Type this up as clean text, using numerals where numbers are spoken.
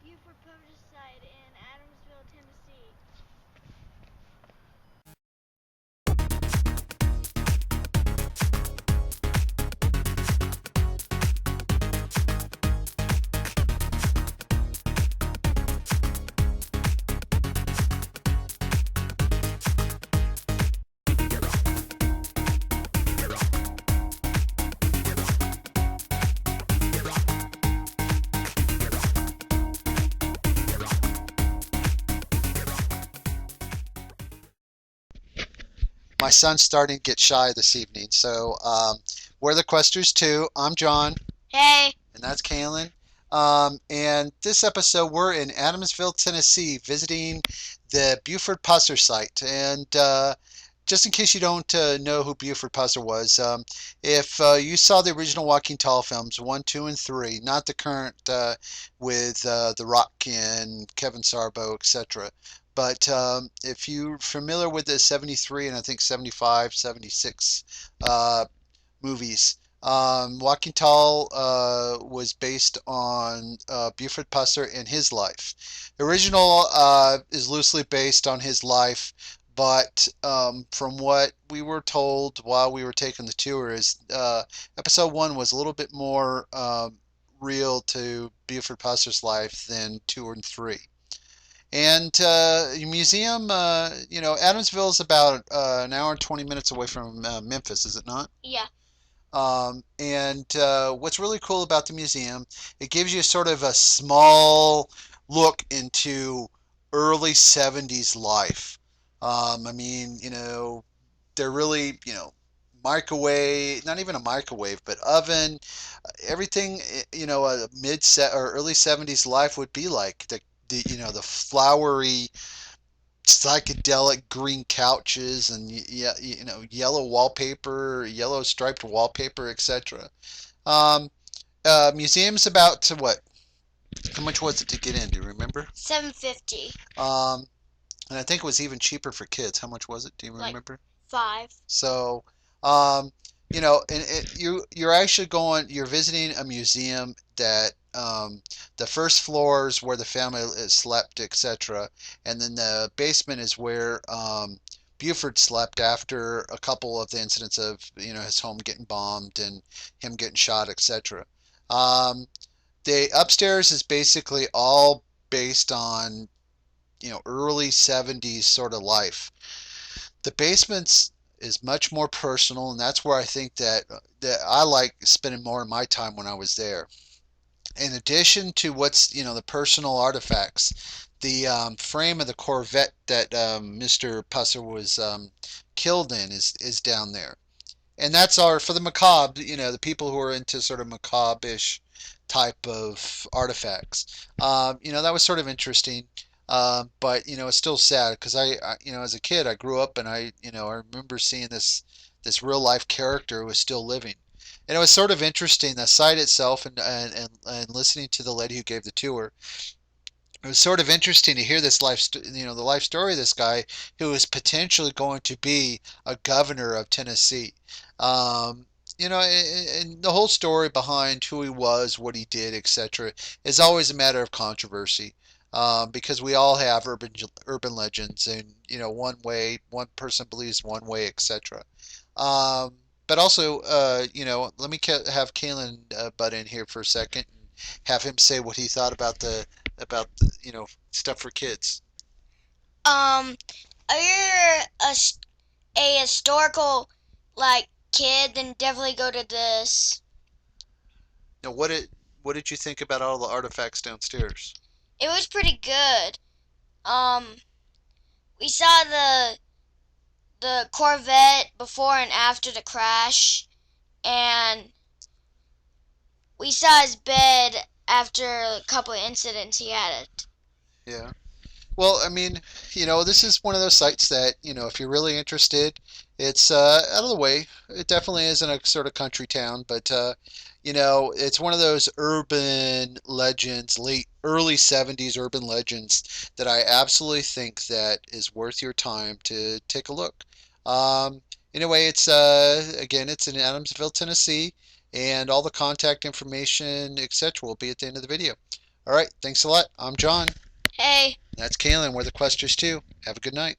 Buford Pusser in Adamsville, Tennessee. My son's starting to get shy this evening. So we're the Questers too. I'm John, Hey. and that's Kaylin. And this episode, we're in Adamsville, Tennessee, visiting the Buford Pusser site. And just in case you don't know who Buford Pusser was, if you saw the original Walking Tall films, 1, 2, and 3, not the current with The Rock and Kevin Sorbo, etc. But if you're familiar with the 73 and I think 75, 76 movies, Walking Tall was based on Buford Pusser and his life. The original is loosely based on his life, but from what we were told while we were taking the tour, is episode one was a little bit more real to Buford Pusser's life than two and three. And museum, Adamsville is about an hour and 20 minutes away from Memphis, is it not? Yeah. And what's really cool about the museum, it gives you sort of a small look into early 70s life. I mean, they're really, microwave, not even a microwave, but oven, everything, a mid set or early 70s life would be like. The flowery psychedelic green couches and yeah, yellow wallpaper, yellow striped wallpaper, etc. Um, museum's about to what? How much was it to get in? Do you remember? $7.50. Um, and I think it was even cheaper for kids. How much was it? Do you Like remember? 5. So, and you're actually going, you're visiting a museum that the first floor is where the family slept, etc., and then the basement is where Buford slept after a couple of the incidents of his home getting bombed and him getting shot, etc. Um, the upstairs is basically all based on early 70s sort of life. The basements is much more personal, and that's where I think that I like spending more of my time when I was there. In addition to what's the personal artifacts, the frame of the Corvette that Mr. Pusser was killed in is down there, and that's our for the macabre. The people who are into sort of macabre-ish type of artifacts. That was sort of interesting. But it's still sad because as a kid, I grew up and I remember seeing this real life character who was still living, and it was sort of interesting the site itself and listening to the lady who gave the tour. It was sort of interesting to hear this the life story of this guy who is potentially going to be a governor of Tennessee. Um, and the whole story behind who he was, what he did, etc., is always a matter of controversy. Because we all have urban legends, and one person believes one way, etc. But also, let me have Kalen butt in here for a second and have him say what he thought about the stuff for kids. Um, if you're a historical like kid, then definitely go to this. Now, what did you think about all the artifacts downstairs? It was pretty good. Um, we saw the Corvette before and after the crash, and we saw his bed after a couple of incidents he had it. Yeah. Well, I mean, this is one of those sites that, if you're really interested, it's out of the way. It definitely isn't a sort of country town, but it's one of those urban legends, early 70s urban legends that I absolutely think that is worth your time to take a look. Anyway, it's again, it's in Adamsville, Tennessee, and all the contact information, etc., will be at the end of the video. All right, thanks a lot. I'm John. Hey. That's Kaylin. We're the Questers too. Have a good night.